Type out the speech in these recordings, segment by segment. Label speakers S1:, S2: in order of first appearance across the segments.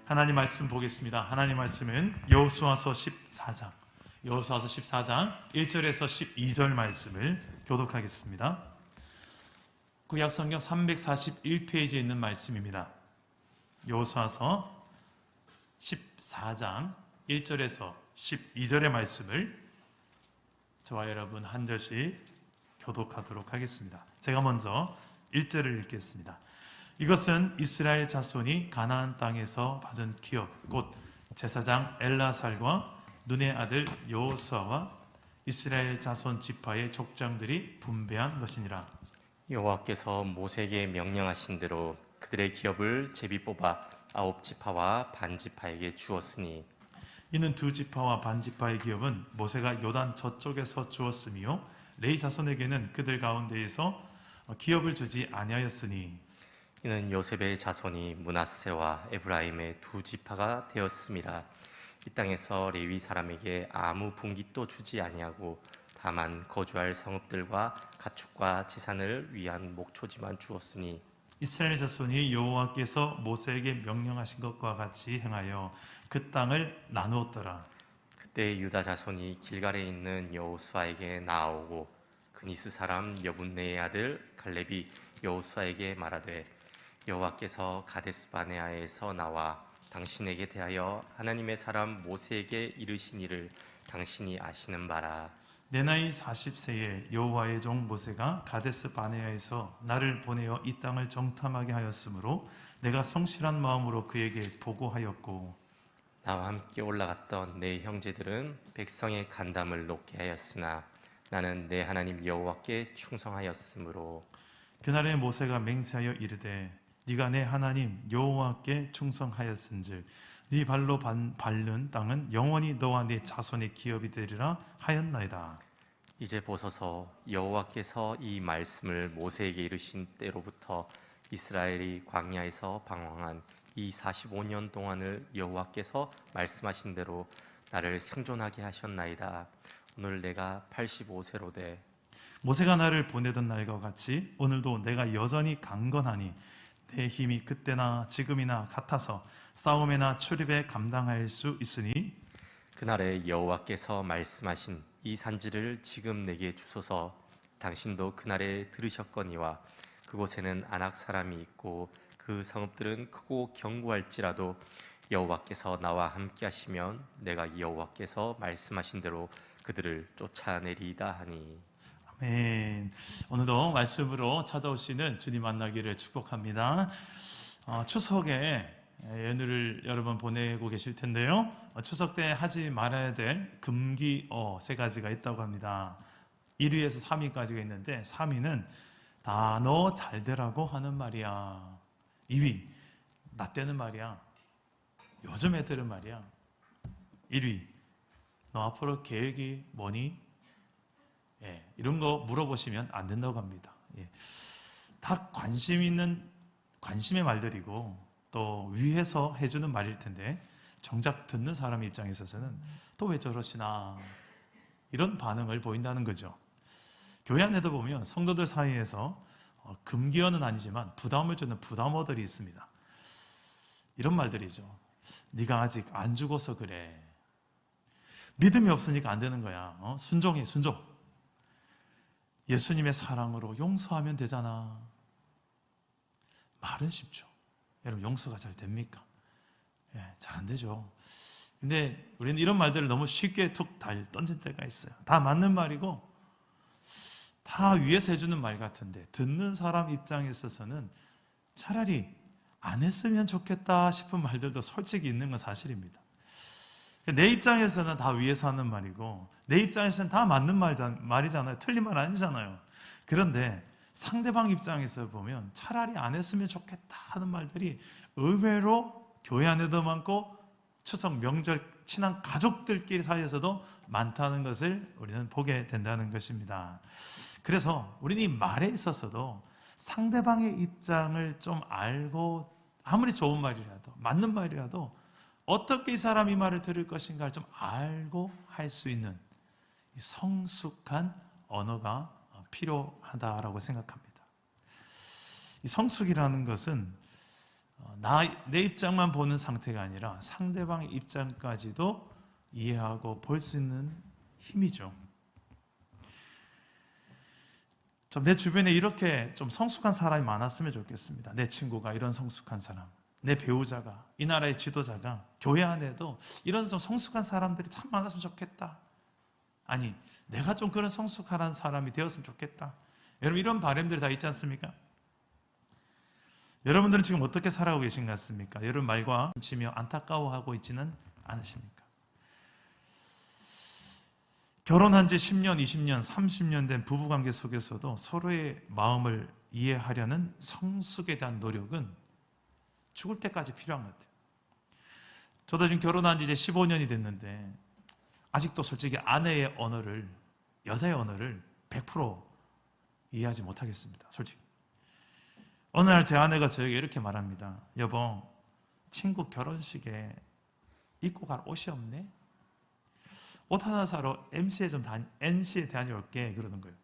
S1: 하나님 말씀 보겠습니다. 하나님 말씀은 여호수아서 14장 1절에서 12절 말씀을 교독하겠습니다. 구약 성경 341페이지에 있는 말씀입니다. 여호수아서 14장 1절에서 12절의 말씀을 저와 여러분 한 절씩 교독하도록 하겠습니다. 제가 먼저 1절을 읽겠습니다. 이것은 이스라엘 자손이 가나안 땅에서 받은 기업 곧 제사장 엘라살과 눈의 아들 여호수아와 이스라엘 자손 지파의 족장들이 분배한 것이니라.
S2: 여호와께서 모세에게 명령하신 대로 그들의 기업을 제비 뽑아 9지파와 반지파에게 주었으니
S1: 이는 2지파와 반지파의 기업은 모세가 요단 저쪽에서 주었으며 레위 자손에게는 그들 가운데에서 기업을 주지 아니하였으니
S2: 이는 요셉의 자손이 므낫세와 에브라임의 2지파가 되었음이라. 이 땅에서 레위 사람에게 아무 분깃도 주지 아니하고 다만 거주할 성읍들과 가축과 재산을 위한 목초지만 주었으니
S1: 이스라엘 자손이 여호와께서 모세에게 명령하신 것과 같이 행하여 그 땅을 나누었더라.
S2: 그때 유다 자손이 길갈에 있는 여호수아에게 나아오고 그니스 사람 여분네의 아들 갈렙이 여호수아에게 말하되 여호와께서 가데스 바네아에서 나와 당신에게 대하여 하나님의 사람 모세에게 이르신 일을 당신이 아시는 바라.
S1: 내 나이 40세에 여호와의 종 모세가 가데스 바네아에서 나를 보내어 이 땅을 정탐하게 하였으므로 내가 성실한 마음으로 그에게 보고하였고
S2: 나와 함께 올라갔던 내 형제들은 백성의 간담을 높게 하였으나 나는 내 하나님 여호와께 충성하였으므로
S1: 그날에 모세가 맹세하여 이르되 네가 내 하나님 여호와께 충성하였은즉 네 발로 밟는 땅은 영원히 너와 네 자손의 기업이 되리라 하였나이다.
S2: 이제 보소서 여호와께서 이 말씀을 모세에게 이르신 때로부터 이스라엘이 광야에서 방황한 이 45년 동안을 여호와께서 말씀하신 대로 나를 생존하게 하셨나이다. 오늘 내가 85세로 돼
S1: 모세가 나를 보내던 날과 같이 오늘도 내가 여전히 강건하니 내 힘이 그때나 지금이나 같아서 싸움에나 출입에 감당할 수 있으니
S2: 그날에 여호와께서 말씀하신 이 산지를 지금 내게 주소서. 당신도 그날에 들으셨거니와 그곳에는 아낙 사람이 있고 그 성읍들은 크고 견고할지라도 여호와께서 나와 함께 하시면 내가 여호와께서 말씀하신 대로 그들을 쫓아내리이다 하니.
S1: 아멘. 오늘도 말씀으로 찾아오시는 주님 만나기를 축복합니다. 추석에 연휴를 여러분 보내고 계실 텐데요. 추석 때 하지 말아야 될 금기어 3가지가 있다고 합니다. 1위에서 3위까지가 있는데 3위는 다 너 잘 되라고 하는 말이야. 2위, 나 때는 말이야. 요즘 애들은 말이야. 1위, 너 앞으로 계획이 뭐니? 이런 거 물어보시면 안 된다고 합니다. 다 관심의 말들이고 또 위해서 해주는 말일 텐데 정작 듣는 사람 입장에 있어서는 또 왜 저러시나 이런 반응을 보인다는 거죠. 교회 안에도 보면 성도들 사이에서 금기어는 아니지만 부담을 주는 부담어들이 있습니다. 이런 말들이죠. 네가 아직 안 죽어서 그래. 믿음이 없으니까 안 되는 거야. 순종해, 순종. 예수님의 사랑으로 용서하면 되잖아. 말은 쉽죠. 여러분 용서가 잘 됩니까? 잘 안 되죠. 근데 우리는 이런 말들을 너무 쉽게 툭 던질 때가 있어요. 다 맞는 말이고 다 위에서 해주는 말 같은데 듣는 사람 입장에 있어서는 차라리 안 했으면 좋겠다 싶은 말들도 솔직히 있는 건 사실입니다. 내 입장에서는 다 위에서 하는 말이고 내 입장에서는 다 맞는 말이잖아요. 틀린 말 아니잖아요. 그런데 상대방 입장에서 보면 차라리 안 했으면 좋겠다 하는 말들이 의외로 교회 안에도 많고 추석 명절 친한 가족들끼리 사이에서도 많다는 것을 우리는 보게 된다는 것입니다. 그래서 우리는 이 말에 있어서도 상대방의 입장을 좀 알고 아무리 좋은 말이라도 맞는 말이라도 어떻게 이 사람이 말을 들을 것인가를 좀 알고 할 수 있는 성숙한 언어가 필요하다라고 생각합니다. 이 성숙이라는 것은 내 입장만 보는 상태가 아니라 상대방의 입장까지도 이해하고 볼 수 있는 힘이죠. 좀 내 주변에 이렇게 좀 성숙한 사람이 많았으면 좋겠습니다. 내 친구가 이런 성숙한 사람, 내 배우자가, 이 나라의 지도자가, 교회 안에도 이런 좀 성숙한 사람들이 참 많았으면 좋겠다. 아니, 내가 좀 그런 성숙한 사람이 되었으면 좋겠다. 여러분, 이런 바람들이 다 있지 않습니까? 여러분들은 지금 어떻게 살아가고 계신 것 같습니까? 여러분 말과 치며 안타까워하고 있지는 않으십니까? 결혼한 지 10년, 20년, 30년 된 부부관계 속에서도 서로의 마음을 이해하려는 성숙에 대한 노력은 죽을 때까지 필요한 것 같아요. 저도 지금 결혼한 지 이제 15년이 됐는데 아직도 솔직히 아내의 언어를, 여자의 언어를 100% 이해하지 못하겠습니다. 솔직히. 어느 날 제 아내가 저에게 이렇게 말합니다. 여보, 친구 결혼식에 입고 갈 옷이 없네? 옷 하나 사러 NC에 다녀올게. 그러는 거예요.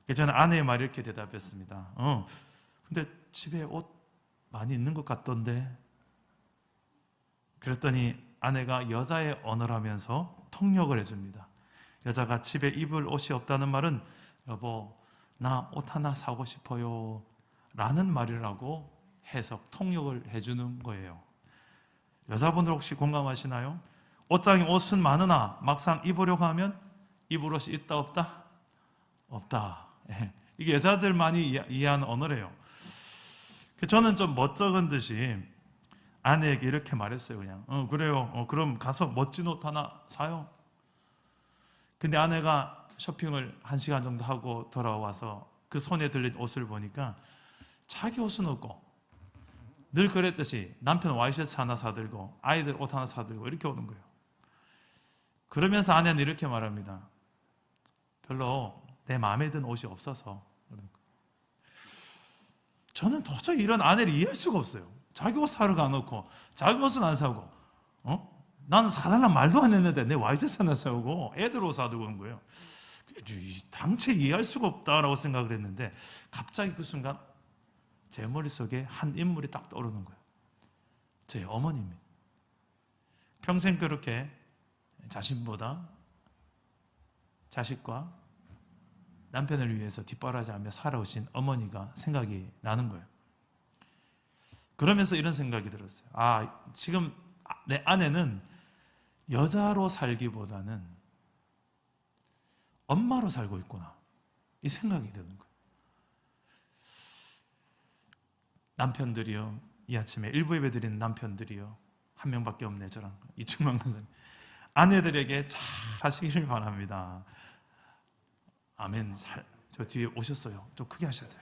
S1: 그래서 저는 아내의 말에 이렇게 대답했습니다. 근데 집에 옷 많이 있는 것 같던데? 그랬더니 아내가 여자의 언어라면서 통역을 해줍니다. 여자가 집에 입을 옷이 없다는 말은 여보, 나 옷 하나 사고 싶어요. 라는 말이라고 해석, 통역을 해주는 거예요. 여자분들 혹시 공감하시나요? 옷장에 옷은 많으나 막상 입으려고 하면 입을 옷이 있다 없다? 없다. 이게 여자들만이 이해하는 언어래요. 저는 좀 멋쩍은 듯이 아내에게 이렇게 말했어요. 그냥 그래요. 그럼 가서 멋진 옷 하나 사요. 근데 아내가 쇼핑을 1시간 정도 하고 돌아와서 그 손에 들린 옷을 보니까 자기 옷은 없고 늘 그랬듯이 남편 와이셔츠 하나 사들고 아이들 옷 하나 사들고 이렇게 오는 거예요. 그러면서 아내는 이렇게 말합니다. 별로 내 마음에 든 옷이 없어서. 저는 도저히 이런 아내를 이해할 수가 없어요. 자기 옷 사러 가놓고 자기 옷은 안 사고 나는 사달란 말도 안 했는데 내 와이셔츠 하나 사오고 애들 옷 사두고 온 거예요. 당최 이해할 수가 없다라고 생각을 했는데 갑자기 그 순간 제 머릿속에 한 인물이 딱 떠오르는 거예요. 제 어머님이. 평생 그렇게 자신보다 자식과 남편을 위해서 뒷바라지하며 살아오신 어머니가 생각이 나는 거예요. 그러면서 이런 생각이 들었어요. 지금 내 아내는 여자로 살기보다는 엄마로 살고 있구나. 이 생각이 드는 거예요. 남편들이요, 이 아침에 일부 예배 드리는 남편들이요, 한 명밖에 없네, 저랑 이충만 간사님. 아내들에게 잘 하시기를 바랍니다. 아멘. 저 뒤에 오셨어요. 좀 크게 하셔야 돼요.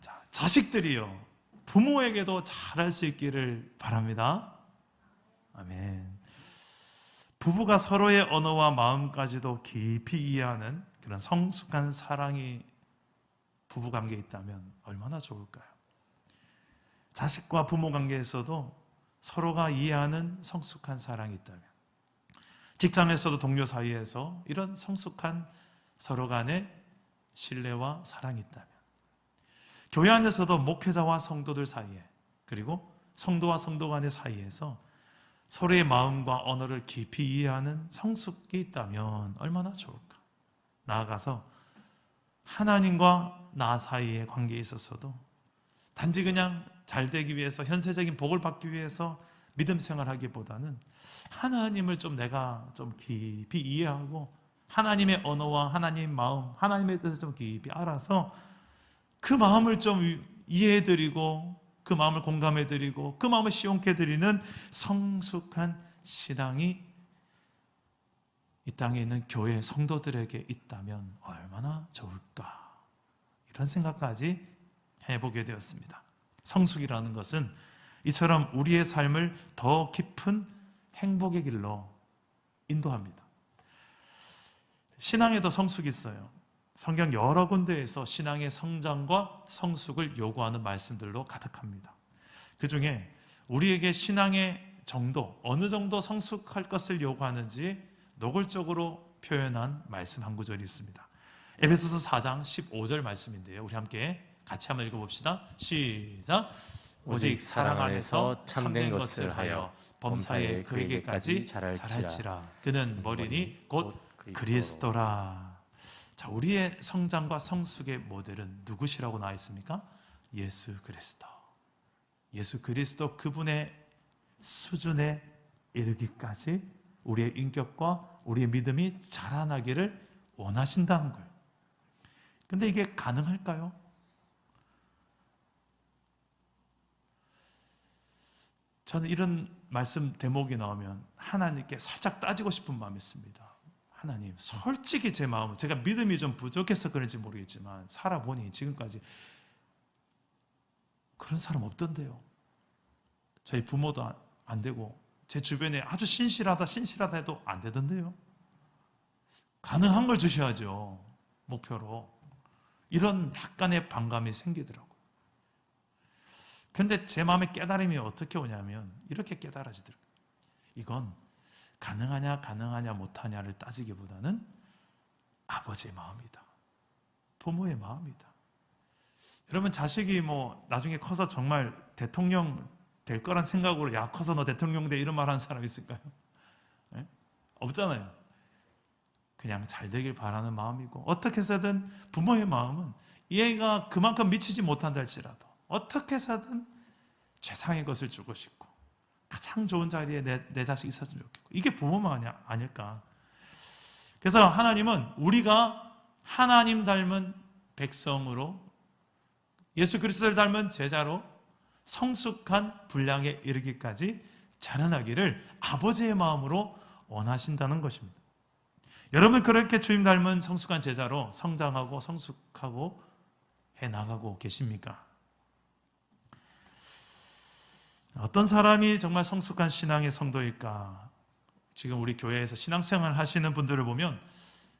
S1: 자, 자식들이요, 부모에게도 잘할 수 있기를 바랍니다. 아멘. 부부가 서로의 언어와 마음까지도 깊이 이해하는 그런 성숙한 사랑이 부부관계에 있다면 얼마나 좋을까요? 자식과 부모 관계에서도 서로가 이해하는 성숙한 사랑이 있다면, 직장에서도 동료 사이에서 이런 성숙한 서로 간의 신뢰와 사랑이 있다면, 교회 안에서도 목회자와 성도들 사이에, 그리고 성도와 성도 간의 사이에서 서로의 마음과 언어를 깊이 이해하는 성숙이 있다면 얼마나 좋을까? 나아가서 하나님과 나 사이의 관계에 있어서도 단지 그냥 잘 되기 위해서, 현세적인 복을 받기 위해서 믿음 생활하기보다는 하나님을 좀 내가 좀 깊이 이해하고 하나님의 언어와 하나님의 마음, 하나님에 대해서 좀 깊이 알아서 그 마음을 좀 이해해드리고 그 마음을 공감해드리고 그 마음을 시원케 해드리는 성숙한 신앙이 이 땅에 있는 교회 성도들에게 있다면 얼마나 좋을까, 이런 생각까지 해보게 되었습니다. 성숙이라는 것은 이처럼 우리의 삶을 더 깊은 행복의 길로 인도합니다. 신앙에도 성숙이 있어요. 성경 여러 군데에서 신앙의 성장과 성숙을 요구하는 말씀들로 가득합니다. 그 중에 우리에게 신앙의 정도, 어느 정도 성숙할 것을 요구하는지 노골적으로 표현한 말씀 한 구절이 있습니다. 에베소서 4장 15절 말씀인데요. 우리 함께 같이 한번 읽어봅시다. 시작. 오직 사랑 안에서 참된 것을 하여 범사에 그에게까지 자랄지라. 그는 머리니 곧 그리스도라. 자, 우리의 성장과 성숙의 모델은 누구시라고 나와 있습니까? 예수 그리스도. 예수 그리스도 그분의 수준에 이르기까지 우리의 인격과 우리의 믿음이 자라나기를 원하신다는 거예요. 근데 이게 가능할까요? 저는 이런 말씀 대목이 나오면 하나님께 살짝 따지고 싶은 마음이 있습니다. 하나님, 솔직히 제 마음은 제가 믿음이 좀 부족해서 그런지 모르겠지만 살아보니 지금까지 그런 사람 없던데요. 저희 부모도 안 되고 제 주변에 아주 신실하다 해도 안 되던데요. 가능한 걸 주셔야죠. 목표로. 이런 약간의 반감이 생기더라고요. 그런데 제 마음의 깨달음이 어떻게 오냐면 이렇게 깨달아지더라고요. 이건 가능하냐 못하냐를 따지기보다는 아버지의 마음이다. 부모의 마음이다. 여러분, 자식이 나중에 커서 정말 대통령 될 거란 생각으로 야, 커서 너 대통령 돼 이런 말 하는 사람 있을까요? 네? 없잖아요. 그냥 잘 되길 바라는 마음이고, 어떻게 해서든 부모의 마음은 이 애가 그만큼 미치지 못한다 할지라도 어떻게 해서든 최상의 것을 주고 싶고 가장 좋은 자리에 내 자식이 있었으면 좋겠고, 이게 부모 마음이 아닐까. 그래서 하나님은 우리가 하나님 닮은 백성으로, 예수 그리스도를 닮은 제자로 성숙한 분량에 이르기까지 자라나기를 아버지의 마음으로 원하신다는 것입니다. 여러분, 그렇게 주님 닮은 성숙한 제자로 성장하고 성숙하고 해나가고 계십니까? 어떤 사람이 정말 성숙한 신앙의 성도일까? 지금 우리 교회에서 신앙생활 하시는 분들을 보면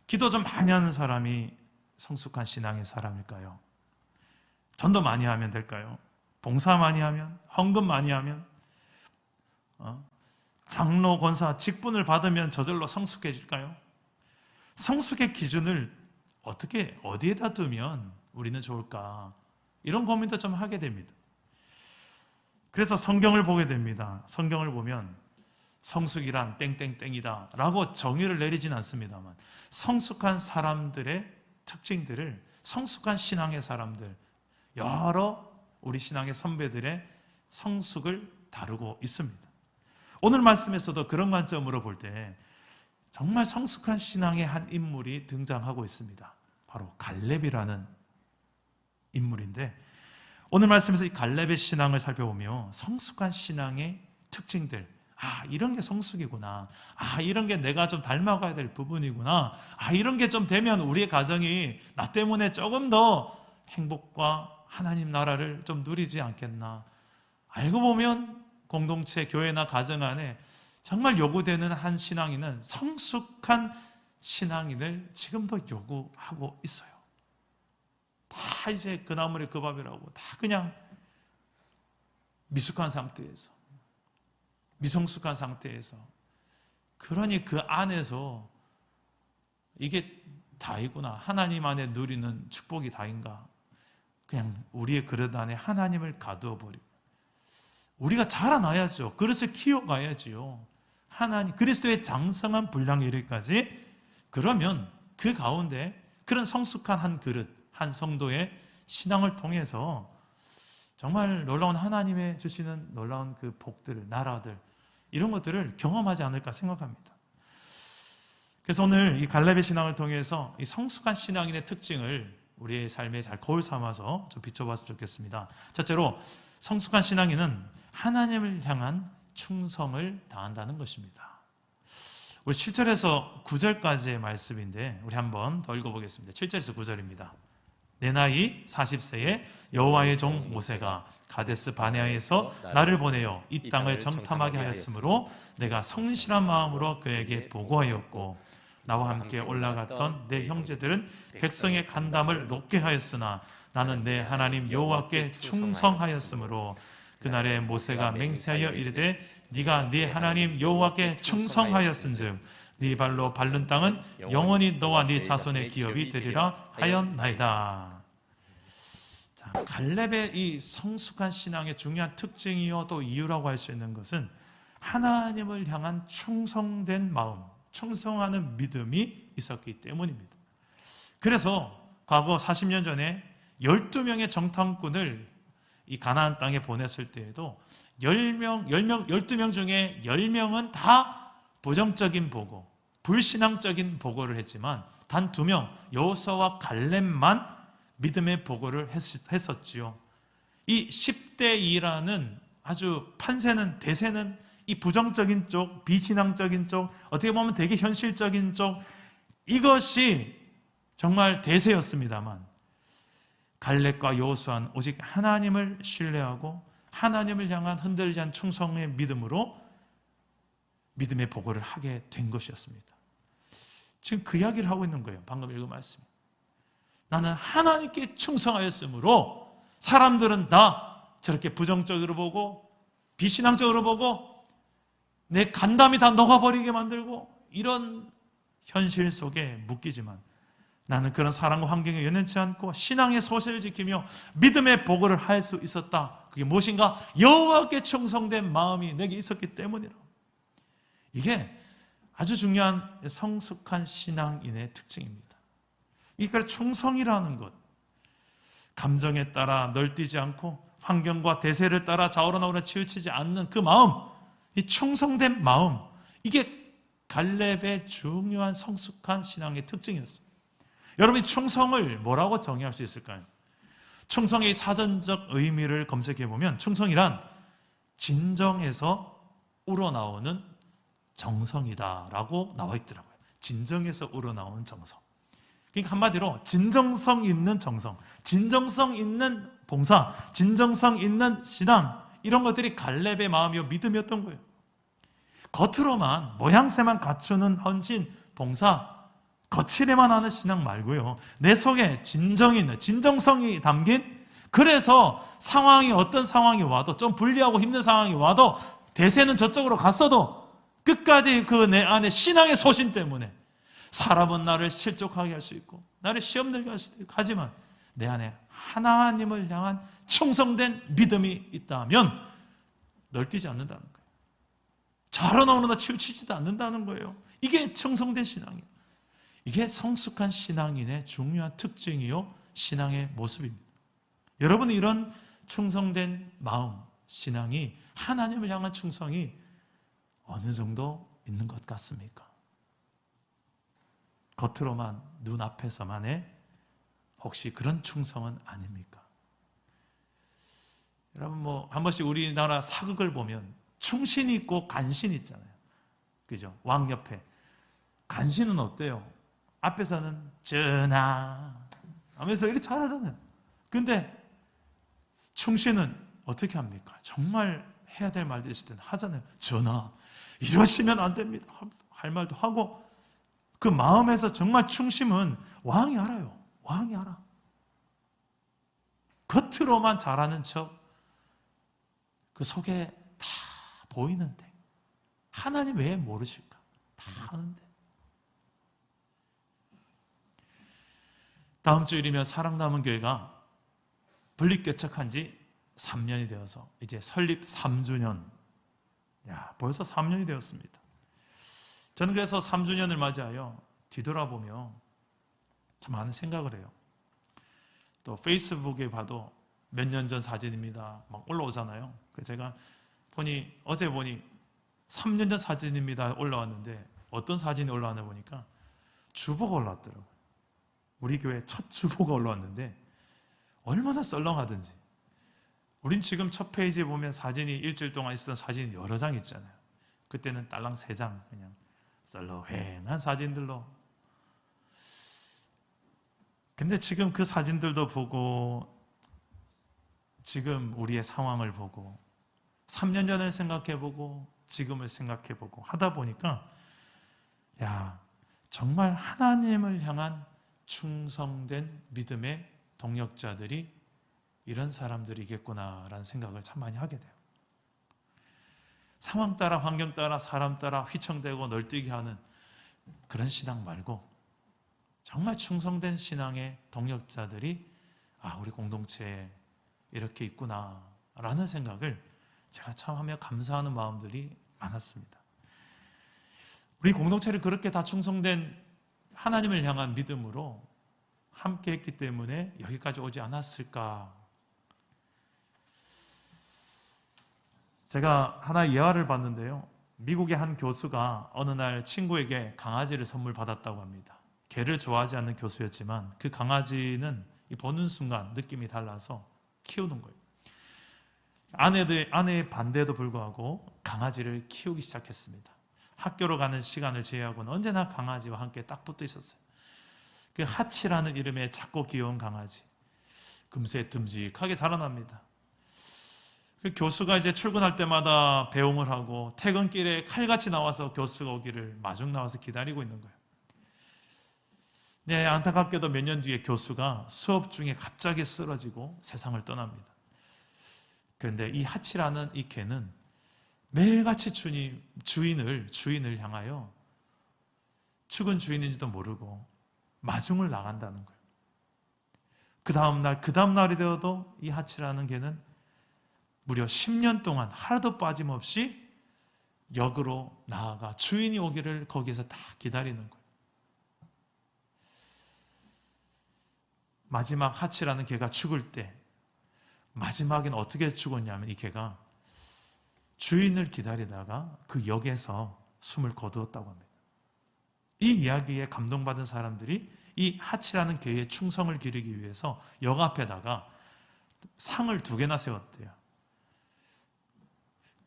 S1: 기도 좀 많이 하는 사람이 성숙한 신앙의 사람일까요? 전도 많이 하면 될까요? 봉사 많이 하면? 헌금 많이 하면? 장로, 권사, 직분을 받으면 저절로 성숙해질까요? 성숙의 기준을 어디에다 두면 우리는 좋을까? 이런 고민도 좀 하게 됩니다. 그래서 성경을 보게 됩니다. 성경을 보면 성숙이란 땡땡땡이다 라고 정의를 내리진 않습니다만, 성숙한 사람들의 특징들을, 성숙한 신앙의 사람들, 여러 우리 신앙의 선배들의 성숙을 다루고 있습니다. 오늘 말씀에서도 그런 관점으로 볼 때 정말 성숙한 신앙의 한 인물이 등장하고 있습니다. 바로 갈렙이라는 인물인데, 오늘 말씀에서 이 갈렙의 신앙을 살펴보며 성숙한 신앙의 특징들, 이런 게 성숙이구나, 이런 게 내가 좀 닮아가야 될 부분이구나, 이런 게 좀 되면 우리의 가정이 나 때문에 조금 더 행복과 하나님 나라를 좀 누리지 않겠나. 알고 보면 공동체, 교회나 가정 안에 정말 요구되는 한 신앙인은 성숙한 신앙인을 지금도 요구하고 있어요. 다 이제 그 나물에 그 밥이라고 다 그냥 미숙한 상태에서, 미성숙한 상태에서, 그러니 그 안에서 이게 다이구나, 하나님 안에 누리는 축복이 다인가, 그냥 우리의 그릇 안에 하나님을 가두어 버리고 우리가 자라나야죠. 그릇을 키워가야지요. 하나님 그리스도의 장성한 분량에 이르기까지. 그러면 그 가운데 그런 성숙한 한 그릇, 한 성도의 신앙을 통해서 정말 놀라운 하나님의 주시는 놀라운 그 복들, 나라들, 이런 것들을 경험하지 않을까 생각합니다. 그래서 오늘 이 갈렙의 신앙을 통해서 이 성숙한 신앙인의 특징을 우리의 삶에 잘 거울 삼아서 좀 비춰봤으면 좋겠습니다. 첫째로, 성숙한 신앙인은 하나님을 향한 충성을 다한다는 것입니다. 우리 7절에서 9절까지의 말씀인데 우리 한번 더 읽어보겠습니다. 7절에서 9절입니다. 내 나이 40세에 여호와의 종 모세가 가데스 바네아에서 나를 보내어 이 땅을 정탐하게 하였으므로 내가 성실한 마음으로 그에게 보고하였고, 나와 함께 올라갔던 내 형제들은 백성의 간담을 높게 하였으나 나는 내 하나님 여호와께 충성하였으므로 그날에 모세가 맹세하여 이르되 네가 네 하나님 여호와께 충성하였은즉 네 발로 밟는 땅은 영원히 너와 네 자손의 기업이 되리라 하였나이다. 자, 갈렙의 이 성숙한 신앙의 중요한 특징이요 또 이유라고 할 수 있는 것은 하나님을 향한 충성된 마음, 충성하는 믿음이 있었기 때문입니다. 그래서 과거 40년 전에 12명의 정탐꾼을 이 가나안 땅에 보냈을 때에도 12명 중에 10명은 다 부정적인 보고, 불신앙적인 보고를 했지만 단 2명, 여호수아와 갈렙만 믿음의 보고를 했었지요. 이 10대 2라는 아주 대세는 이 부정적인 쪽, 비신앙적인 쪽, 어떻게 보면 되게 현실적인 쪽, 이것이 정말 대세였습니다만 갈렙과 여호수아는 오직 하나님을 신뢰하고 하나님을 향한 흔들리지 않은 충성의 믿음으로 믿음의 보고를 하게 된 것이었습니다. 지금 그 이야기를 하고 있는 거예요. 방금 읽은 말씀. 나는 하나님께 충성하였으므로 사람들은 다 저렇게 부정적으로 보고 비신앙적으로 보고 내 간담이 다 녹아버리게 만들고 이런 현실 속에 묶이지만 나는 그런 사랑과 환경에 연연치 않고 신앙의 소신을 지키며 믿음의 보고를 할 수 있었다. 그게 무엇인가? 여호와께 충성된 마음이 내게 있었기 때문이라. 이게 아주 중요한 성숙한 신앙인의 특징입니다. 그러니까 충성이라는 것, 감정에 따라 널뛰지 않고 환경과 대세를 따라 좌우로나우로 치우치지 않는 그 마음, 이 충성된 마음, 이게 갈렙의 중요한 성숙한 신앙의 특징이었습니다. 여러분이 충성을 뭐라고 정의할 수 있을까요? 충성의 사전적 의미를 검색해 보면 충성이란 진정에서 우러나오는 정성이다라고 나와 있더라고요. 진정에서 우러나오는 정성. 그러니까 한마디로 진정성 있는 정성, 진정성 있는 봉사, 진정성 있는 신앙, 이런 것들이 갈렙의 마음이요 믿음이었던 거예요. 겉으로만 모양새만 갖추는 헌신, 봉사, 거칠에만 하는 신앙 말고요, 내 속에 진정이 있는, 진정성이 담긴, 그래서 상황이 어떤 상황이 와도, 좀 불리하고 힘든 상황이 와도 대세는 저쪽으로 갔어도 끝까지 그 내 안에 신앙의 소신 때문에 사람은 나를 실족하게 할 수 있고 나를 시험 들게 할 수도 있고, 하지만 내 안에 하나님을 향한 충성된 믿음이 있다면 널뛰지 않는다는 거예요. 자라나오는다 치우치지도 않는다는 거예요. 이게 충성된 신앙이에요. 이게 성숙한 신앙인의 중요한 특징이요 신앙의 모습입니다. 여러분은 이런 충성된 마음, 신앙이, 하나님을 향한 충성이 어느 정도 있는 것 같습니까? 겉으로만, 눈앞에서만의 혹시 그런 충성은 아닙니까? 여러분 한 번씩 우리나라 사극을 보면 충신이 있고 간신이 있잖아요. 그죠? 왕 옆에 간신은 어때요? 앞에서는 전하 하면서 이렇게 잘하잖아요. 근데 충신은 어떻게 합니까? 정말 해야 될 말도 있을 때는 하잖아요. 전하, 이러시면 안 됩니다. 할 말도 하고, 그 마음에서 정말 충심은 왕이 알아요. 왕이 알아. 겉으로만 잘하는 척, 그 속에 다 보이는데 하나님 왜 모르실까? 다 아는데. 다음 주일이면 사랑남은 교회가 분립개척한 지 3년이 되어서 이제 설립 3주년. 벌써 3년이 되었습니다. 저는 그래서 3주년을 맞이하여 뒤돌아보며 참 많은 생각을 해요. 또 페이스북에 봐도 몇 년 전 사진입니다 막 올라오잖아요. 그래서 제가 어제 보니 3년 전 사진입니다 올라왔는데, 어떤 사진이 올라왔나 보니까 주보가 올라왔더라고요. 우리 교회 첫 주보가 올라왔는데 얼마나 썰렁하든지. 우린 지금 첫 페이지에 보면 사진이 일주일 동안 있었던 사진이 여러 장 있잖아요. 그때는 딸랑 3장 그냥 썰렁한 사진들로. 근데 지금 그 사진들도 보고 지금 우리의 상황을 보고 3년 전을 생각해보고 지금을 생각해보고 하다 보니까 정말 하나님을 향한 충성된 믿음의 동역자들이 이런 사람들이겠구나라는 생각을 참 많이 하게 돼요. 상황 따라, 환경 따라, 사람 따라 휘청대고 널뛰게 하는 그런 신앙 말고 정말 충성된 신앙의 동역자들이 우리 공동체에 이렇게 있구나라는 생각을 제가 참 하며 감사하는 마음들이 많았습니다. 우리 공동체를 그렇게 다 충성된 하나님을 향한 믿음으로 함께 했기 때문에 여기까지 오지 않았을까. 제가 하나의 예화를 봤는데요. 미국의 한 교수가 어느 날 친구에게 강아지를 선물 받았다고 합니다. 개를 좋아하지 않는 교수였지만 그 강아지는 보는 순간 느낌이 달라서 키우는 거예요. 아내의 반대에도 불구하고 강아지를 키우기 시작했습니다. 학교로 가는 시간을 제외하고는 언제나 강아지와 함께 딱 붙어 있었어요. 그 하치라는 이름의 작고 귀여운 강아지. 금세 듬직하게 자라납니다. 그 교수가 이제 출근할 때마다 배웅을 하고 퇴근길에 칼같이 나와서 교수가 오기를 마중 나와서 기다리고 있는 거예요. 네, 안타깝게도 몇 년 뒤에 교수가 수업 중에 갑자기 쓰러지고 세상을 떠납니다. 그런데 이 하치라는 이 개는 매일같이 주인을 향하여 죽은 주인인지도 모르고 마중을 나간다는 거예요. 그 다음 날이 되어도 이 하치라는 개는 무려 10년 동안 하루도 빠짐없이 역으로 나아가 주인이 오기를 거기에서 다 기다리는 거예요. 마지막 하치라는 개가 죽을 때 마지막엔 어떻게 죽었냐면 이 개가 주인을 기다리다가 그 역에서 숨을 거두었다고 합니다. 이 이야기에 감동받은 사람들이 이 하치라는 개의 충성을 기리기 위해서 역 앞에다가 상을 2개나 세웠대요.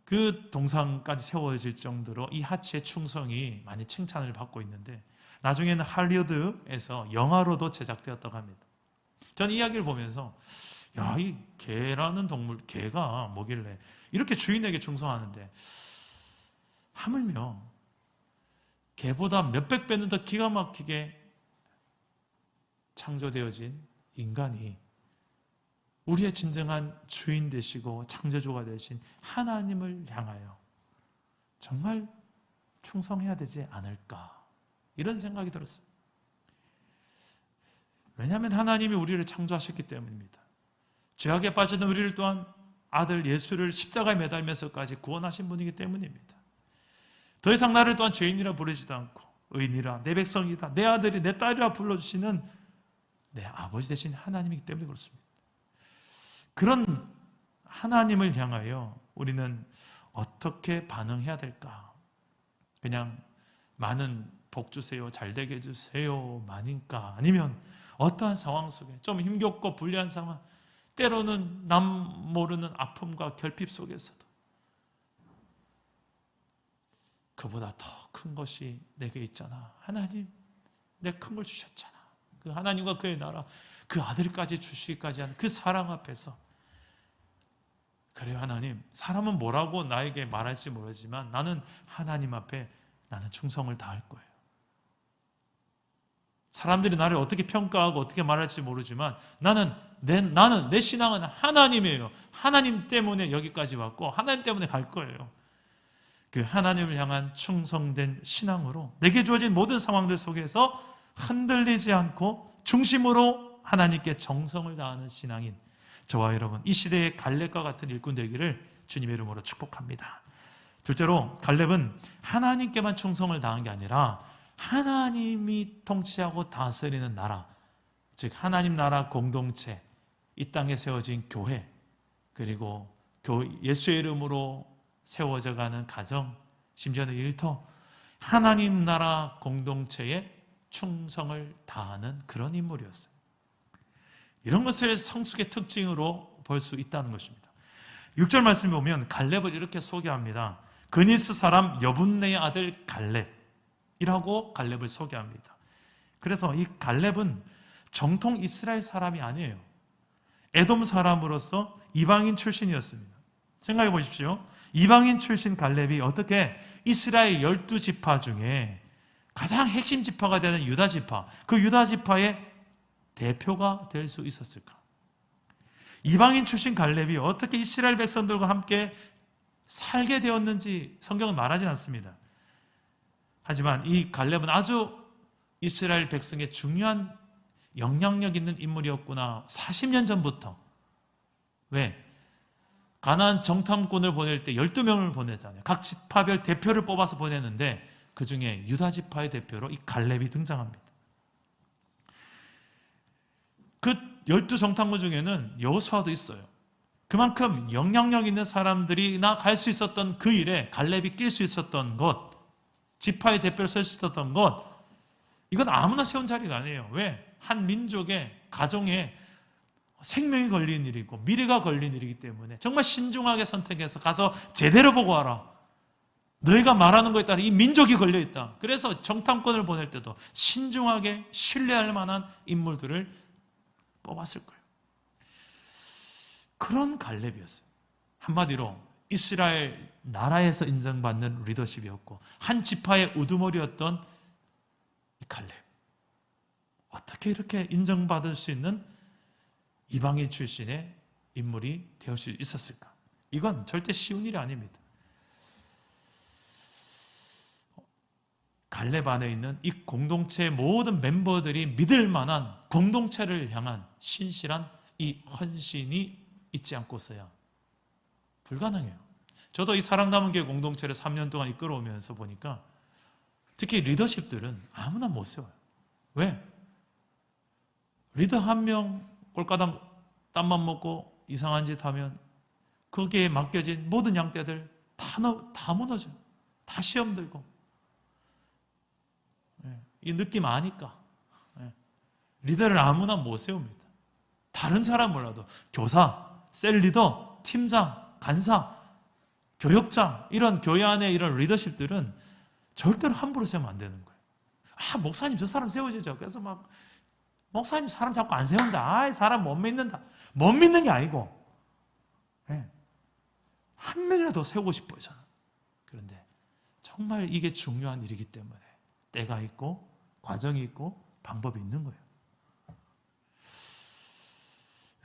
S1: 그 동상까지 세워질 정도로 이 하치의 충성이 많이 칭찬을 받고 있는데 나중에는 할리우드에서 영화로도 제작되었다고 합니다. 저는 이 이야기를 보면서 이 개라는 동물, 개가 뭐길래 이렇게 주인에게 충성하는데 하물며 개보다 몇백 배는 더 기가 막히게 창조되어진 인간이 우리의 진정한 주인 되시고 창조주가 되신 하나님을 향하여 정말 충성해야 되지 않을까, 이런 생각이 들었어요. 왜냐하면 하나님이 우리를 창조하셨기 때문입니다. 죄악에 빠지는 우리를 또한 아들 예수를 십자가에 매달면서까지 구원하신 분이기 때문입니다. 더 이상 나를 또한 죄인이라 부르지도 않고 의인이라, 내 백성이다, 내 아들이, 내 딸이라 불러주시는 내 아버지 되신 하나님이기 때문에 그렇습니다. 그런 하나님을 향하여 우리는 어떻게 반응해야 될까? 그냥 많은 복 주세요, 잘되게 해주세요 만인가? 아니면 어떠한 상황 속에 좀 힘겹고 불리한 상황, 때로는 남 모르는 아픔과 결핍 속에서도 그보다 더 큰 것이 내게 있잖아. 하나님, 내 큰 걸 주셨잖아. 그 하나님과 그의 나라, 그 아들까지 주시기까지 한 그 사랑 앞에서, 그래요 하나님, 사람은 뭐라고 나에게 말할지 모르지만 나는 하나님 앞에 나는 충성을 다할 거예요. 사람들이 나를 어떻게 평가하고 어떻게 말할지 모르지만 나는 내 신앙은 하나님이에요. 하나님 때문에 여기까지 왔고 하나님 때문에 갈 거예요. 그 하나님을 향한 충성된 신앙으로 내게 주어진 모든 상황들 속에서 흔들리지 않고 중심으로 하나님께 정성을 다하는 신앙인 저와 여러분, 이 시대의 갈렙과 같은 일꾼 되기를 주님의 이름으로 축복합니다. 둘째로, 갈렙은 하나님께만 충성을 다한 게 아니라 하나님이 통치하고 다스리는 나라, 즉 하나님 나라 공동체, 이 땅에 세워진 교회, 그리고 예수의 이름으로 세워져가는 가정, 심지어는 일터, 하나님 나라 공동체에 충성을 다하는 그런 인물이었어요. 이런 것을 성숙의 특징으로 볼 수 있다는 것입니다. 6절 말씀에 보면 갈렙을 이렇게 소개합니다. 그니스 사람 여분네의 아들 갈렙이라고 갈렙을 소개합니다. 그래서 이 갈렙은 정통 이스라엘 사람이 아니에요. 에돔 사람으로서 이방인 출신이었습니다. 생각해 보십시오. 이방인 출신 갈렙이 어떻게 이스라엘 12지파 중에 가장 핵심 지파가 되는 유다 지파, 그 유다 지파의 대표가 될 수 있었을까? 이방인 출신 갈렙이 어떻게 이스라엘 백성들과 함께 살게 되었는지 성경은 말하지 않습니다. 하지만 이 갈렙은 아주 이스라엘 백성의 중요한 영향력 있는 인물이었구나. 40년 전부터. 왜? 가나안 정탐꾼을 보낼 때 12명을 보내잖아요. 각 지파별 대표를 뽑아서 보냈는데 그 중에 유다 지파의 대표로 이 갈렙이 등장합니다. 그 12정탐꾼 중에는 여호수아도 있어요. 그만큼 영향력 있는 사람들이나 갈 수 있었던 그 일에 갈렙이 낄 수 있었던 것, 지파의 대표를 설 수 있었던 것, 이건 아무나 세운 자리가 아니에요. 왜? 한 민족의 가정에 생명이 걸린 일이고 미래가 걸린 일이기 때문에 정말 신중하게 선택해서 가서 제대로 보고 와라. 너희가 말하는 거에 따라 이 민족이 걸려있다. 그래서 정탐꾼을 보낼 때도 신중하게 신뢰할 만한 인물들을 뽑았을 거예요. 그런 갈렙이었어요. 한마디로 이스라엘 나라에서 인정받는 리더십이었고 한 지파의 우두머리였던 이 갈렙. 어떻게 이렇게 인정받을 수 있는 이방인 출신의 인물이 되어 수 있었을까? 이건 절대 쉬운 일이 아닙니다. 갈렙 안에 있는 이 공동체의 모든 멤버들이 믿을 만한 공동체를 향한 신실한 이 헌신이 있지 않고서야 불가능해요. 저도 이 사랑 담은 교회 공동체를 3년 동안 이끌어오면서 보니까 특히 리더십들은 아무나 못 세워요. 왜? 리더 한 명 꼴가당 땀만 먹고 이상한 짓 하면 거기에 맡겨진 모든 양떼들 다 무너져요. 다 시험 들고. 이 느낌 아니까. 리더를 아무나 못 세웁니다. 다른 사람 몰라도 교사, 셀 리더, 팀장, 간사, 교역장 이런 교회 안에 이런 리더십들은 절대로 함부로 세우면 안 되는 거예요. 아, 목사님 저 사람 세워주죠. 그래서 막 목사님 사람 자꾸 안 세운다. 아, 사람 못 믿는다. 못 믿는 게 아니고 한 명이라도 세우고 싶어요, 저는. 그런데 정말 이게 중요한 일이기 때문에 때가 있고 과정이 있고 방법이 있는 거예요.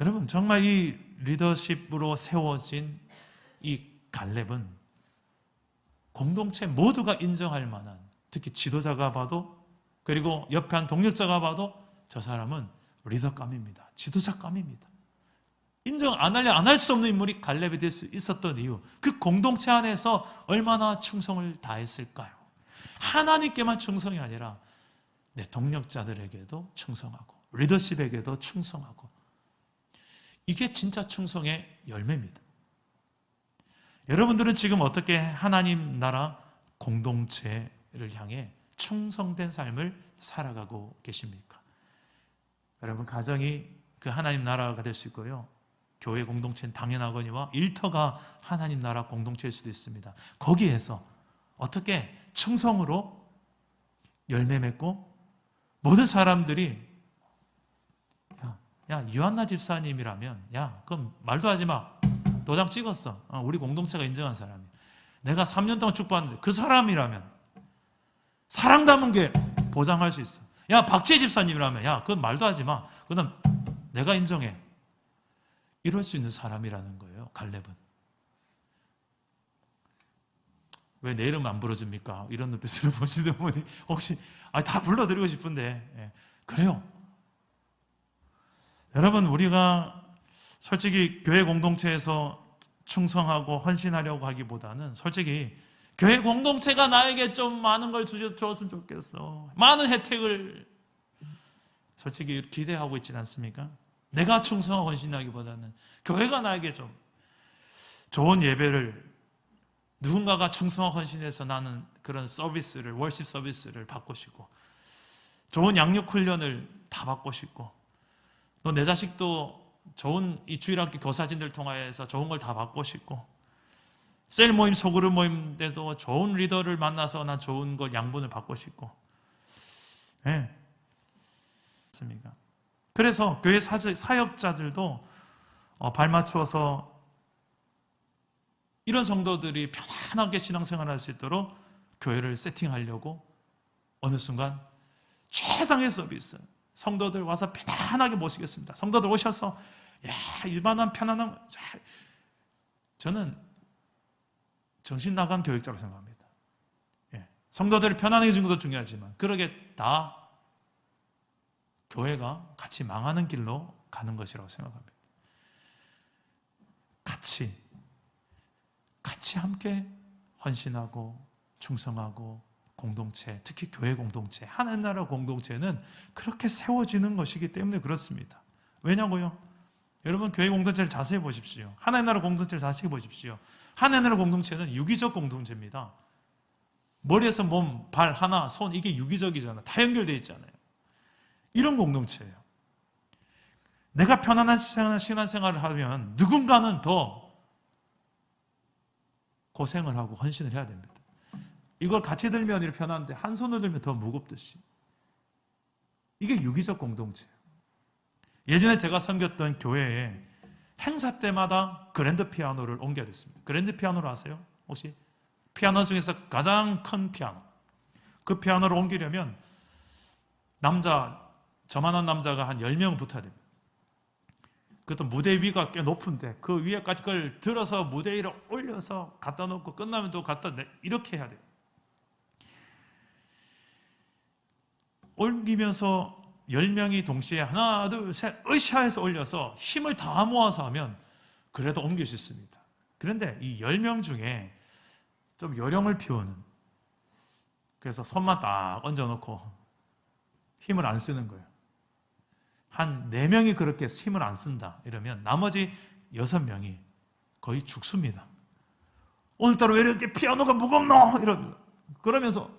S1: 여러분, 정말 이 리더십으로 세워진 이 갈렙은 공동체 모두가 인정할 만한, 특히 지도자가 봐도 그리고 옆에 한 동력자가 봐도 저 사람은 리더감입니다. 지도자감입니다. 인정 안 할 수 없는 인물이 갈렙이 될 수 있었던 이유, 그 공동체 안에서 얼마나 충성을 다했을까요? 하나님께만 충성이 아니라 내 동력자들에게도 충성하고 리더십에게도 충성하고, 이게 진짜 충성의 열매입니다. 여러분들은 지금 어떻게 하나님 나라 공동체를 향해 충성된 삶을 살아가고 계십니까? 여러분, 가정이 그 하나님 나라가 될 수 있고요, 교회 공동체는 당연하거니와 일터가 하나님 나라 공동체일 수도 있습니다. 거기에서 어떻게 충성으로 열매 맺고 모든 사람들이 야 유한나 집사님이라면 그럼 말도 하지 마, 도장 찍었어, 우리 공동체가 인정한 사람이야, 내가 3년 동안 축복하는데 그 사람이라면 사랑 담은 게 보장할 수 있어. 야 박지혜 집사님이라면 그건 말도 하지 마, 그건 내가 인정해, 이럴 수 있는 사람이라는 거예요. 갈렙은. 왜 내 이름 안 불러줍니까? 이런 눈빛으로 보시는 분이 혹시 다 불러드리고 싶은데 그래요. 여러분, 우리가 솔직히 교회 공동체에서 충성하고 헌신하려고 하기보다는 솔직히 교회 공동체가 나에게 좀 많은 걸 주었으면 좋겠어, 많은 혜택을 솔직히 기대하고 있지는 않습니까? 내가 충성하고 헌신하기보다는 교회가 나에게 좀 좋은 예배를, 누군가가 충성하고 헌신해서 나는 그런 서비스를, 월십 서비스를 받고 싶고, 좋은 양육 훈련을 다 받고 싶고, 또 내 자식도 좋은 이 주일학교 교사진들 통하여서 좋은 걸 다 받고 싶고, 셀 모임, 소그룹 모임 때도 좋은 리더를 만나서 난 좋은 걸 양분을 받고 싶고, 맞습니까? 그래서 교회 사역자들도 발맞추어서 이런 성도들이 편안하게 신앙생활을 할 수 있도록 교회를 세팅하려고 어느 순간 최상의 서비스, 성도들 와서 편안하게 모시겠습니다, 성도들 오셔서 일반한 편안한, 저는 정신 나간 교육자로 생각합니다. 성도들을 편안하게 해주는 것도 중요하지만 그러게 다 교회가 같이 망하는 길로 가는 것이라고 생각합니다. 같이 함께 헌신하고 충성하고 공동체, 특히 교회 공동체, 하나님 나라 공동체는 그렇게 세워지는 것이기 때문에 그렇습니다. 왜냐고요? 여러분 교회 공동체를 자세히 보십시오. 하나님 나라 공동체를 자세히 보십시오. 하나님 나라 공동체는 유기적 공동체입니다. 머리에서 몸, 발 하나, 손 이게 유기적이잖아요. 다 연결되어 있잖아요. 이런 공동체예요. 내가 편안한 신앙생활을 하면 누군가는 더 고생을 하고 헌신을 해야 됩니다. 이걸 같이 들면 이렇게 편한데 한 손을 들면 더 무겁듯이. 이게 유기적 공동체예요. 예전에 제가 섬겼던 교회에 행사 때마다 그랜드 피아노를 옮겨야 됐습니다. 그랜드 피아노를 아세요? 혹시? 피아노 중에서 가장 큰 피아노. 그 피아노를 옮기려면 저만한 남자가 한 10명 붙어야 됩니다. 그것도 무대 위가 꽤 높은데 그 위에까지 그걸 들어서 무대 위로 올려서 갖다 놓고 끝나면 또 이렇게 해야 돼요. 옮기면서 10명이 동시에 하나 둘 셋 으쌰해서 올려서 힘을 다 모아서 하면 그래도 옮길 수 있습니다. 그런데 이 10명 중에 좀 요령을 피우는, 그래서 손만 딱 얹어놓고 힘을 안 쓰는 거예요. 한 4명이 그렇게 힘을 안 쓴다 이러면 나머지 6명이 거의 죽습니다. 오늘따라 왜 이렇게 피아노가 무겁노? 그러면서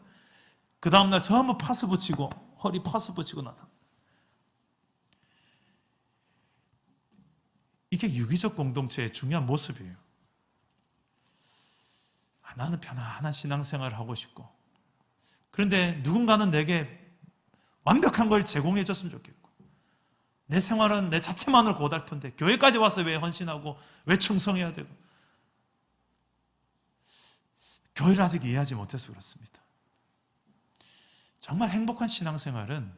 S1: 그 다음날 전부 파스 붙이고 허리 파스 붙이고 나타. 이게 유기적 공동체의 중요한 모습이에요. 나는 편안한 신앙생활을 하고 싶고, 그런데 누군가는 내게 완벽한 걸 제공해 줬으면 좋겠고, 내 생활은 내 자체만으로 고달픈데 교회까지 와서 왜 헌신하고 왜 충성해야 되고, 교회를 아직 이해하지 못해서 그렇습니다. 정말 행복한 신앙생활은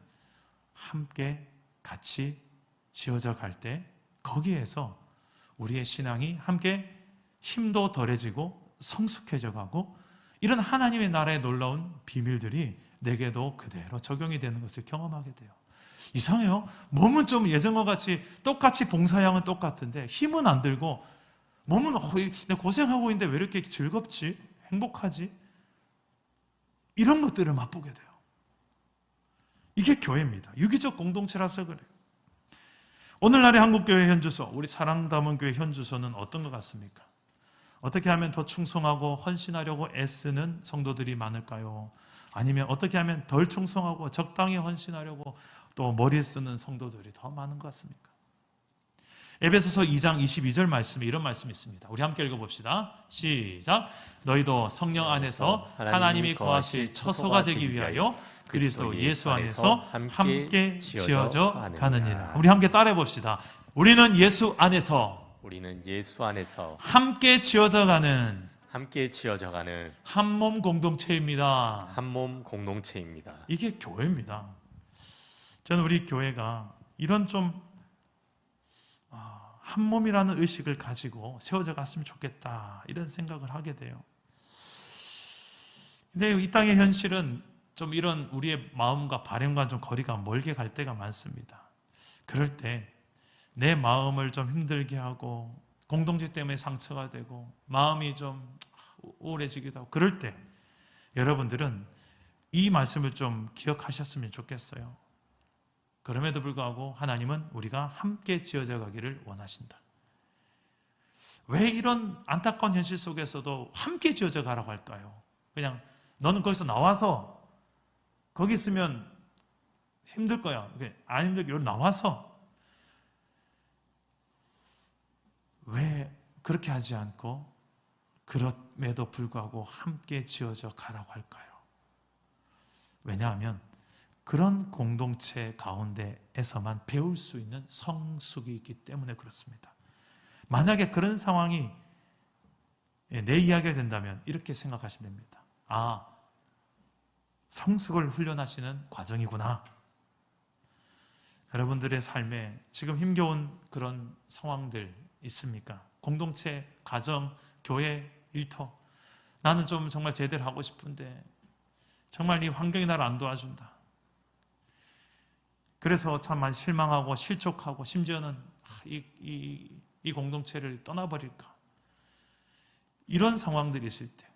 S1: 함께 같이 지어져 갈 때 거기에서 우리의 신앙이 함께 힘도 덜해지고 성숙해져 가고, 이런 하나님의 나라의 놀라운 비밀들이 내게도 그대로 적용이 되는 것을 경험하게 돼요. 이상해요. 몸은 좀 예전과 같이 똑같이 봉사양은 똑같은데 힘은 안 들고 몸은 내가 고생하고 있는데 왜 이렇게 즐겁지? 행복하지? 이런 것들을 맛보게 돼요. 이게 교회입니다. 유기적 공동체라서 그래요. 오늘날의 한국교회 현주소, 우리 사랑 담은 교회 현주소는 어떤 것 같습니까? 어떻게 하면 더 충성하고 헌신하려고 애쓰는 성도들이 많을까요? 아니면 어떻게 하면 덜 충성하고 적당히 헌신하려고 또 머리 쓰는 성도들이 더 많은 것 같습니까? 에베소서 2장 22절 말씀에 이런 말씀이 있습니다. 우리 함께 읽어봅시다. 시작. 너희도 성령 안에서 하나님이 거하실 처소가 되기 위하여 그리스도 예수 안에서 함께 지어져 가느니라. 우리 함께 따라해 봅시다. 우리는 예수 안에서 함께 지어져 가는 한 몸 공동체입니다. 이게 교회입니다. 저는 우리 교회가 이런 좀 한 몸이라는 의식을 가지고 세워져 갔으면 좋겠다, 이런 생각을 하게 돼요. 근데 이 땅의 현실은 좀 이런 우리의 마음과 바램과 좀 거리가 멀게 갈 때가 많습니다. 그럴 때 내 마음을 좀 힘들게 하고 공동체 때문에 상처가 되고 마음이 좀 우울해지기도 하고, 그럴 때 여러분들은 이 말씀을 좀 기억하셨으면 좋겠어요. 그럼에도 불구하고 하나님은 우리가 함께 지어져 가기를 원하신다. 왜 이런 안타까운 현실 속에서도 함께 지어져 가라고 할까요? 그냥 너는 거기서 나와서 거기 있으면 힘들 거야. 안 힘들게 여기 나와서. 왜 그렇게 하지 않고 그럼에도 불구하고 함께 지어져 가라고 할까요? 왜냐하면 그런 공동체 가운데에서만 배울 수 있는 성숙이 있기 때문에 그렇습니다. 만약에 그런 상황이 내 이야기가 된다면 이렇게 생각하시면 됩니다. 성숙을 훈련하시는 과정이구나. 여러분들의 삶에 지금 힘겨운 그런 상황들 있습니까? 공동체, 가정, 교회, 일터. 나는 좀 정말 제대로 하고 싶은데 정말 이 환경이 나를 안 도와준다. 그래서 참 많이 실망하고 실족하고 심지어는 이 공동체를 떠나버릴까. 이런 상황들이 있을 때,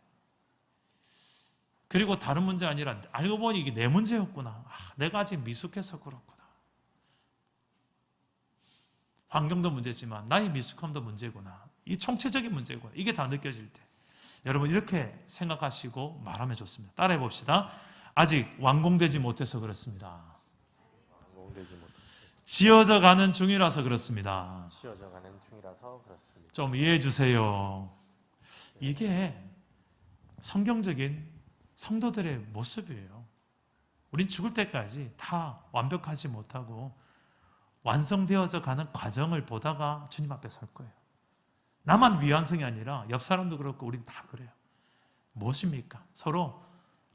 S1: 그리고 다른 문제 아니라 알고 보니 이게 내 문제였구나. 내가 아직 미숙해서 그렇구나. 환경도 문제지만 나의 미숙함도 문제구나. 이 총체적인 문제구나. 이게 다 느껴질 때 여러분 이렇게 생각하시고 말하면 좋습니다. 따라해 봅시다. 아직 완공되지 못해서 그렇습니다.
S2: 완공되지 못해서.
S1: 지어져 가는 중이라서 그렇습니다.
S2: 지어져 가는 중이라서 그렇습니다.
S1: 좀 이해해 주세요. 이게 성경적인 성도들의 모습이에요. 우린 죽을 때까지 다 완벽하지 못하고 완성되어져 가는 과정을 보다가 주님 앞에 설 거예요. 나만 미완성이 아니라 옆 사람도 그렇고 우린 다 그래요. 무엇입니까? 서로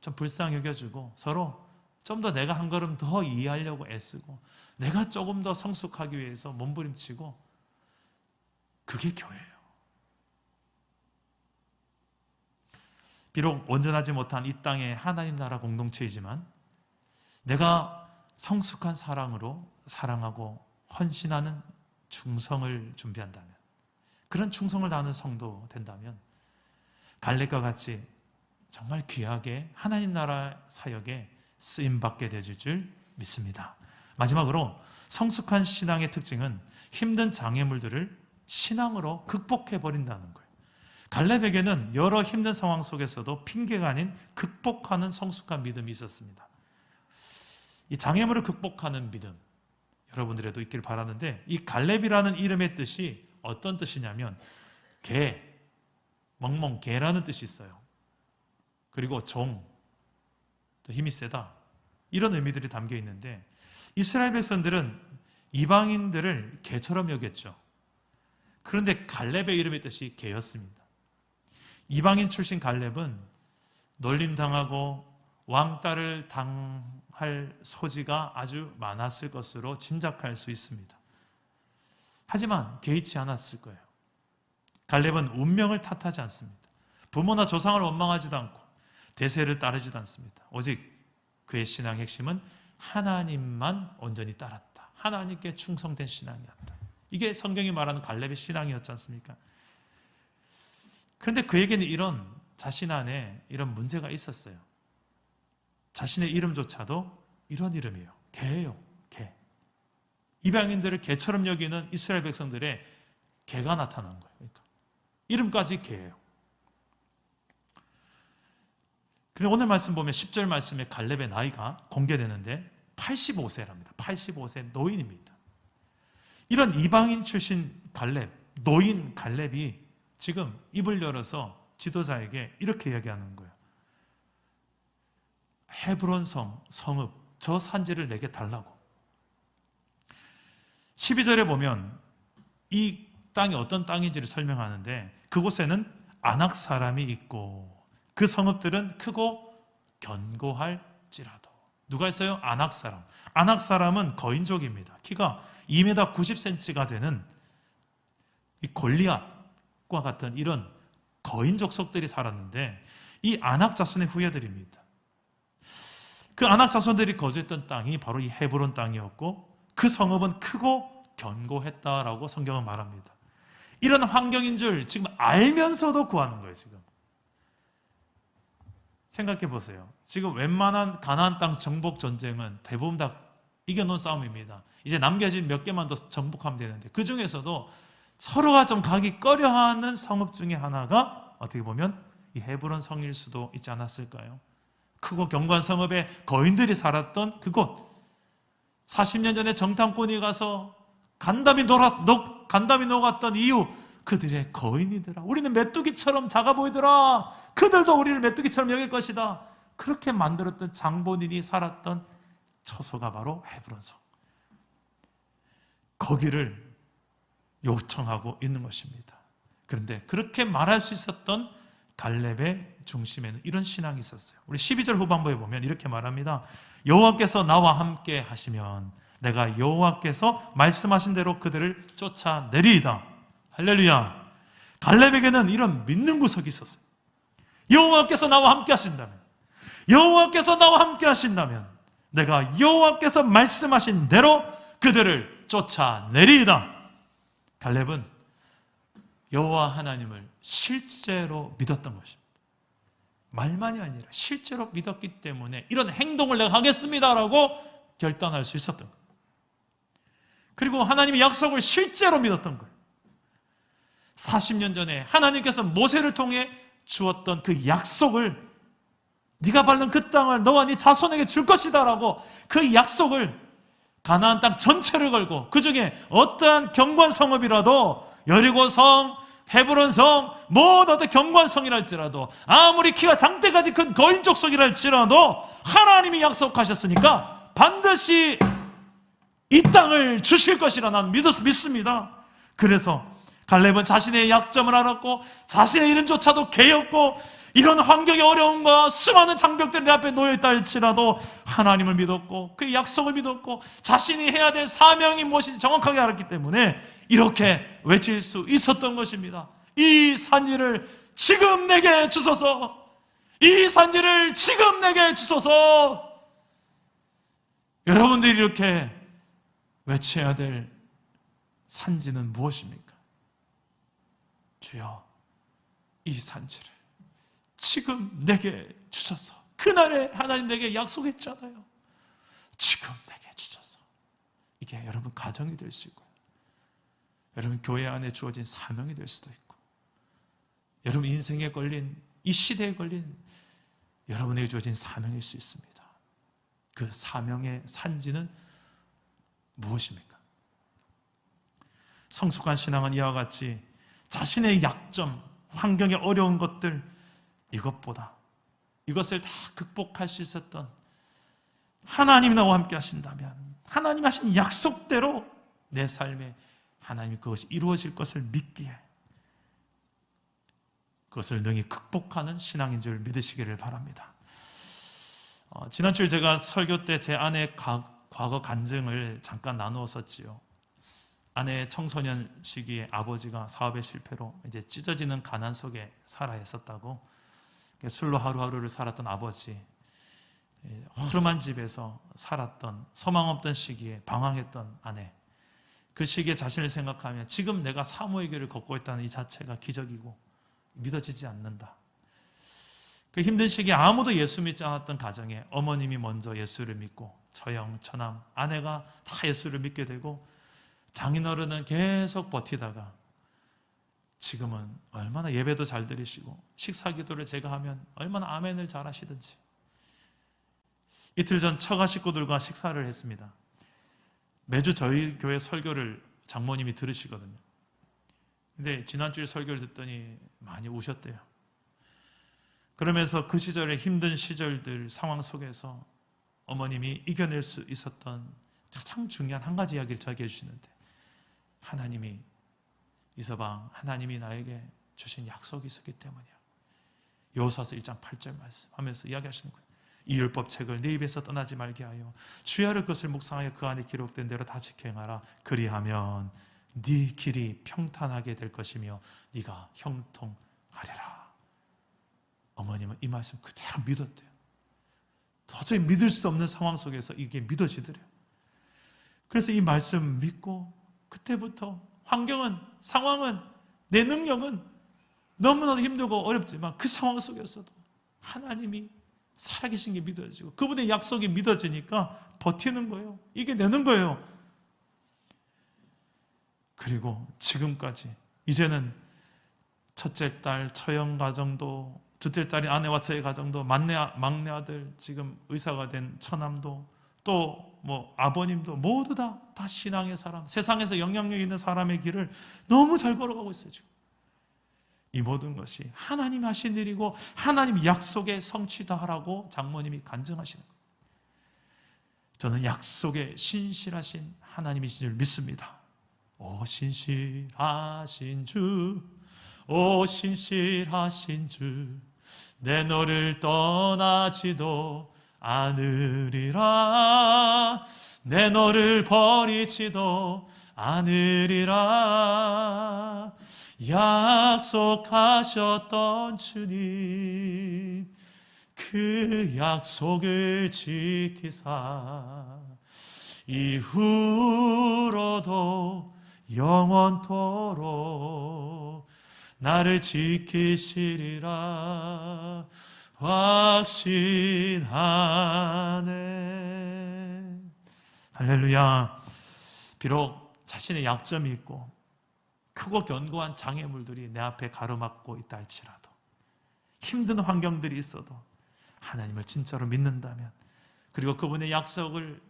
S1: 좀 불쌍히 여겨주고 서로 좀 더 내가 한 걸음 더 이해하려고 애쓰고 내가 조금 더 성숙하기 위해서 몸부림치고, 그게 교회예요. 비록 온전하지 못한 이 땅의 하나님 나라 공동체이지만 내가 성숙한 사랑으로 사랑하고 헌신하는 충성을 준비한다면, 그런 충성을 다하는 성도 된다면 갈렙과 같이 정말 귀하게 하나님 나라 사역에 쓰임받게 되줄 줄 믿습니다. 마지막으로 성숙한 신앙의 특징은 힘든 장애물들을 신앙으로 극복해버린다는 거예요. 갈렙에게는 여러 힘든 상황 속에서도 핑계가 아닌 극복하는 성숙한 믿음이 있었습니다. 이 장애물을 극복하는 믿음, 여러분들에도 있길 바라는데, 이 갈렙이라는 이름의 뜻이 어떤 뜻이냐면 개, 멍멍 개라는 뜻이 있어요. 그리고 종, 또 힘이 세다, 이런 의미들이 담겨 있는데, 이스라엘 백성들은 이방인들을 개처럼 여겼죠. 그런데 갈렙의 이름의 뜻이 개였습니다. 이방인 출신 갈렙은 놀림당하고 왕따를 당할 소지가 아주 많았을 것으로 짐작할 수 있습니다. 하지만 개의치 않았을 거예요. 갈렙은 운명을 탓하지 않습니다. 부모나 조상을 원망하지도 않고 대세를 따르지도 않습니다. 오직 그의 신앙의 핵심은 하나님만 온전히 따랐다. 하나님께 충성된 신앙이었다. 이게 성경이 말하는 갈렙의 신앙이었지 않습니까? 그런데 그에게는 이런 자신 안에 이런 문제가 있었어요. 자신의 이름조차도 이런 이름이에요. 개예요. 개. 이방인들을 개처럼 여기는 이스라엘 백성들의 개가 나타난 거예요. 그러니까 이름까지 개예요. 그리고 오늘 말씀 보면 10절 말씀에 갈렙의 나이가 공개되는데 85세랍니다. 85세 노인입니다. 이런 이방인 출신 갈렙, 노인 갈렙이 지금 입을 열어서 지도자에게 이렇게 이야기하는 거예요. 헤브론 성읍, 저 산지를 내게 달라고. 12절에 보면 이 땅이 어떤 땅인지를 설명하는데, 그곳에는 아낙 사람이 있고 그 성읍들은 크고 견고할지라도. 누가 있어요? 아낙 사람. 아낙 사람은 거인족입니다. 키가 2m 90cm가 되는 이 골리앗과 같은 이런 거인 족속들이 살았는데, 이 아낙 자손의 후예들입니다. 그 아낙 자손들이 거주했던 땅이 바로 이 헤브론 땅이었고, 그 성읍은 크고 견고했다라고 성경은 말합니다. 이런 환경인 줄 지금 알면서도 구하는 거예요. 지금 생각해 보세요. 지금 웬만한 가나안 땅 정복 전쟁은 대부분 다 이겨놓은 싸움입니다. 이제 남겨진 몇 개만 더 정복하면 되는데, 그 중에서도 서로가 좀 가기 꺼려하는 성읍 중에 하나가 어떻게 보면 이 헤브론 성일 수도 있지 않았을까요? 크고 견고한 성읍에 거인들이 살았던 그곳, 40년 전에 정탐꾼이 가서 간담이 녹았던 이유, 그들의 거인이더라. 우리는 메뚜기처럼 작아 보이더라. 그들도 우리를 메뚜기처럼 여길 것이다. 그렇게 만들었던 장본인이 살았던 처소가 바로 헤브론성. 거기를 요청하고 있는 것입니다. 그런데 그렇게 말할 수 있었던 갈렙의 중심에는 이런 신앙이 있었어요. 우리 12절 후반부에 보면 이렇게 말합니다. 여호와께서 나와 함께 하시면 내가 여호와께서 말씀하신 대로 그들을 쫓아내리이다. 할렐루야. 갈렙에게는 이런 믿는 구석이 있었어요. 여호와께서 나와 함께 하신다면, 여호와께서 나와 함께 하신다면 내가 여호와께서 말씀하신 대로 그들을 쫓아내리이다. 갈렙은 여호와 하나님을 실제로 믿었던 것입니다. 말만이 아니라 실제로 믿었기 때문에 이런 행동을 내가 하겠습니다라고 결단할 수 있었던 거예요. 그리고 하나님의 약속을 실제로 믿었던 거예요. 40년 전에 하나님께서 모세를 통해 주었던 그 약속을, 네가 밟는 그 땅을 너와 네 자손에게 줄 것이다 라고 그 약속을 가나안 땅 전체를 걸고, 그 중에 어떠한 경관 성읍이라도, 여리고성, 헤브론성, 어떤 경관 성이랄지라도, 아무리 키가 장대까지 큰 거인 족속이랄지라도 하나님이 약속하셨으니까 반드시 이 땅을 주실 것이라 난 믿습니다. 그래서 갈렙은 자신의 약점을 알았고 자신의 이름조차도 개였고 이런 환경의 어려움과 수많은 장벽들이 내 앞에 놓여있다 할지라도 하나님을 믿었고 그 약속을 믿었고 자신이 해야 될 사명이 무엇인지 정확하게 알았기 때문에 이렇게 외칠 수 있었던 것입니다. 이 산지를 지금 내게 주소서, 이 산지를 지금 내게 주소서. 여러분들이 이렇게 외쳐야 될 산지는 무엇입니까? 주여, 이 산지를 지금 내게 주셔서, 그날에 하나님 내게 약속했잖아요. 지금 내게 주셔서. 이게 여러분 가정이 될 수 있고요, 여러분 교회 안에 주어진 사명이 될 수도 있고, 여러분 인생에 걸린, 이 시대에 걸린 여러분에게 주어진 사명일 수 있습니다. 그 사명의 산지는 무엇입니까? 성숙한 신앙은 이와 같이 자신의 약점, 환경의 어려운 것들, 이것보다 이것을 다 극복할 수 있었던 하나님이 나와 함께 하신다면, 하나님 하신 약속대로 내 삶에 하나님이 그것이 이루어질 것을 믿기에, 그것을 능히 극복하는 신앙인 줄 믿으시기를 바랍니다. 지난주에 제가 설교 때 제 아내의 과거 간증을 잠깐 나누었었지요. 아내의 청소년 시기에 아버지가 사업의 실패로 이제 찢어지는 가난 속에 살아 있었다고, 술로 하루하루를 살았던 아버지, 허름한 집에서 살았던, 소망 없던 시기에 방황했던 아내, 그 시기에 자신을 생각하면 지금 내가 사모의 길을 걷고 있다는 이 자체가 기적이고 믿어지지 않는다. 그 힘든 시기에 아무도 예수 믿지 않았던 가정에 어머님이 먼저 예수를 믿고 처형, 처남, 아내가 다 예수를 믿게 되고, 장인어른은 계속 버티다가 지금은 얼마나 예배도 잘 드리시고 식사 기도를 제가 하면 얼마나 아멘을 잘 하시든지. 이틀 전 처가 식구들과 식사를 했습니다. 매주 저희 교회 설교를 장모님이 들으시거든요. 근데 지난주에 설교를 듣더니 많이 우셨대요. 그러면서 그 시절의 힘든 시절들 상황 속에서 어머님이 이겨낼 수 있었던 가장 중요한 한 가지 이야기를 저에게 해주시는데, 하나님이, 이서방, 하나님이 나에게 주신 약속이 있었기 때문이야. 여호수아서 1장 8절 말씀하면서 이야기하시는 거예요. 이 율법 책을 네 입에서 떠나지 말게 하여 주야를 그것을 묵상하여 그 안에 기록된 대로 다 지켜 행하라. 그리하면 네 길이 평탄하게 될 것이며 네가 형통하리라. 어머님은 이 말씀 그대로 믿었대요. 도저히 믿을 수 없는 상황 속에서 이게 믿어지더래요. 그래서 이 말씀 믿고 그때부터 환경은, 상황은, 내 능력은 너무나도 힘들고 어렵지만 그 상황 속에서도 하나님이 살아계신 게 믿어지고 그분의 약속이 믿어지니까 버티는 거예요. 이겨내는 거예요. 그리고 지금까지 이제는 첫째 딸 처형 가정도, 둘째 딸인 아내와 저의 가정도, 막내 아들 지금 의사가 된 처남도, 또 아버님도 모두 다 신앙의 사람, 세상에서 영향력 있는 사람의 길을 너무 잘 걸어가고 있어요. 지금 이 모든 것이 하나님이 하신 일이고 하나님 약속의 성취다라고 장모님이 간증하시는 거예요. 저는 약속에 신실하신 하나님이신 줄 믿습니다. 오 신실하신 주, 오 신실하신 주, 내 너를 떠나지도 않으리라, 내 너를 버리지도 않으리라. 약속하셨던 주님, 그 약속을 지키사 이후로도 영원토록 나를 지키시리라 확신하네. 할렐루야. 비록 자신의 약점이 있고 크고 견고한 장애물들이 내 앞에 가로막고 있다 할지라도, 힘든 환경들이 있어도 하나님을 진짜로 믿는다면, 그리고 그분의 약속을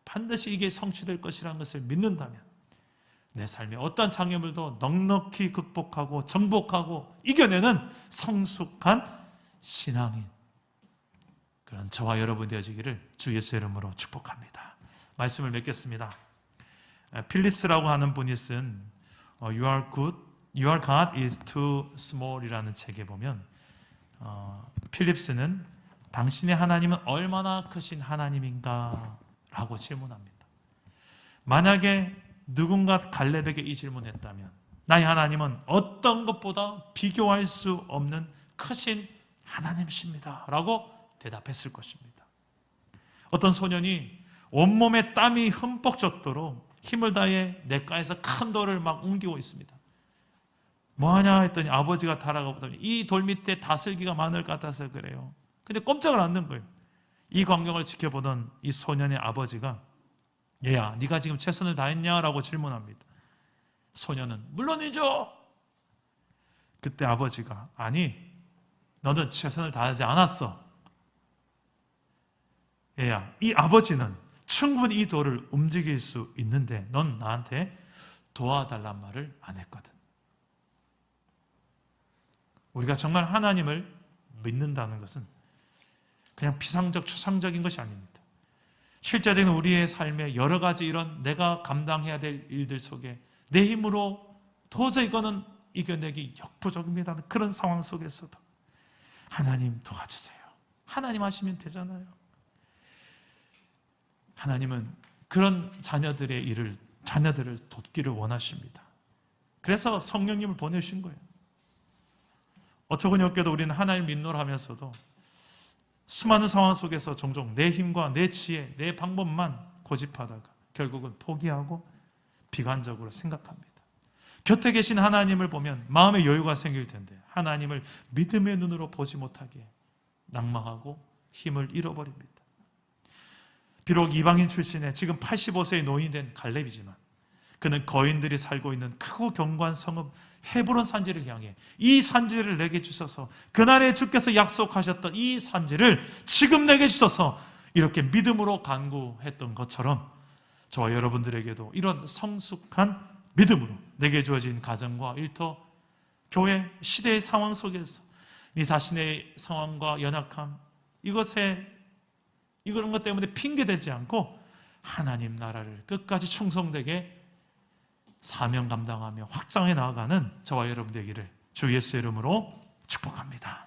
S1: 반드시 이게 성취될 것이라는 것을 믿는다면, 내 삶에 어떤 장애물도 넉넉히 극복하고 정복하고 이겨내는 성숙한 신앙인, 그런 저와 여러분 되어지기를 주 예수의 이름으로 축복합니다. 말씀을 맺겠습니다. 필립스라고 하는 분이 쓴 Your God is too small 이라는 책에 보면 필립스는 당신의 하나님은 얼마나 크신 하나님인가 라고 질문합니다. 만약에 누군가 갈렙에게 이 질문했다면 나의 하나님은 어떤 것보다 비교할 수 없는 크신 하나님이십니다 라고 대답했을 것입니다. 어떤 소년이 온몸에 땀이 흠뻑 젖도록 힘을 다해 냇가에서 큰 돌을 막 옮기고 있습니다. 뭐하냐 했더니 아버지가 달아가 보더니 이 돌 밑에 다슬기가 많을 것 같아서 그래요. 근데 꼼짝을 않는 거예요. 이 광경을 지켜보던 이 소년의 아버지가 얘야, 네가 지금 최선을 다했냐라고 질문합니다. 소년은 물론이죠. 그때 아버지가 아니, 너는 최선을 다하지 않았어. 얘야, 이 아버지는 충분히 이 돌을 움직일 수 있는데 넌 나한테 도와달란 말을 안 했거든. 우리가 정말 하나님을 믿는다는 것은 그냥 비상적, 추상적인 것이 아닙니다. 실제적인 우리의 삶에 여러 가지 이런 내가 감당해야 될 일들 속에 내 힘으로 도저히 이거는 이겨내기 역부족입니다. 그런 상황 속에서도 하나님 도와주세요. 하나님 하시면 되잖아요. 하나님은 그런 자녀들을 돕기를 원하십니다. 그래서 성령님을 보내신 거예요. 어처구니 없게도 우리는 하나님을 믿노라 하면서도 수많은 상황 속에서 종종 내 힘과 내 지혜, 내 방법만 고집하다가 결국은 포기하고 비관적으로 생각합니다. 곁에 계신 하나님을 보면 마음의 여유가 생길 텐데 하나님을 믿음의 눈으로 보지 못하게 낭망하고 힘을 잃어버립니다. 비록 이방인 출신의 지금 85세의 노인이 된 갈렙이지만 그는 거인들이 살고 있는 크고 견고한 성읍 헤브론 산지를 향해 이 산지를 내게 주셔서 그날에 주께서 약속하셨던 이 산지를 지금 내게 주셔서 이렇게 믿음으로 간구했던 것처럼 저와 여러분들에게도 이런 성숙한 믿음으로 내게 주어진 가정과 일터, 교회, 시대의 상황 속에서 네 자신의 상황과 연약함, 이런 것 때문에 핑계대지 않고 하나님 나라를 끝까지 충성되게 사명 감당하며 확장해 나아가는 저와 여러분 되기를 주 예수의 이름으로 축복합니다.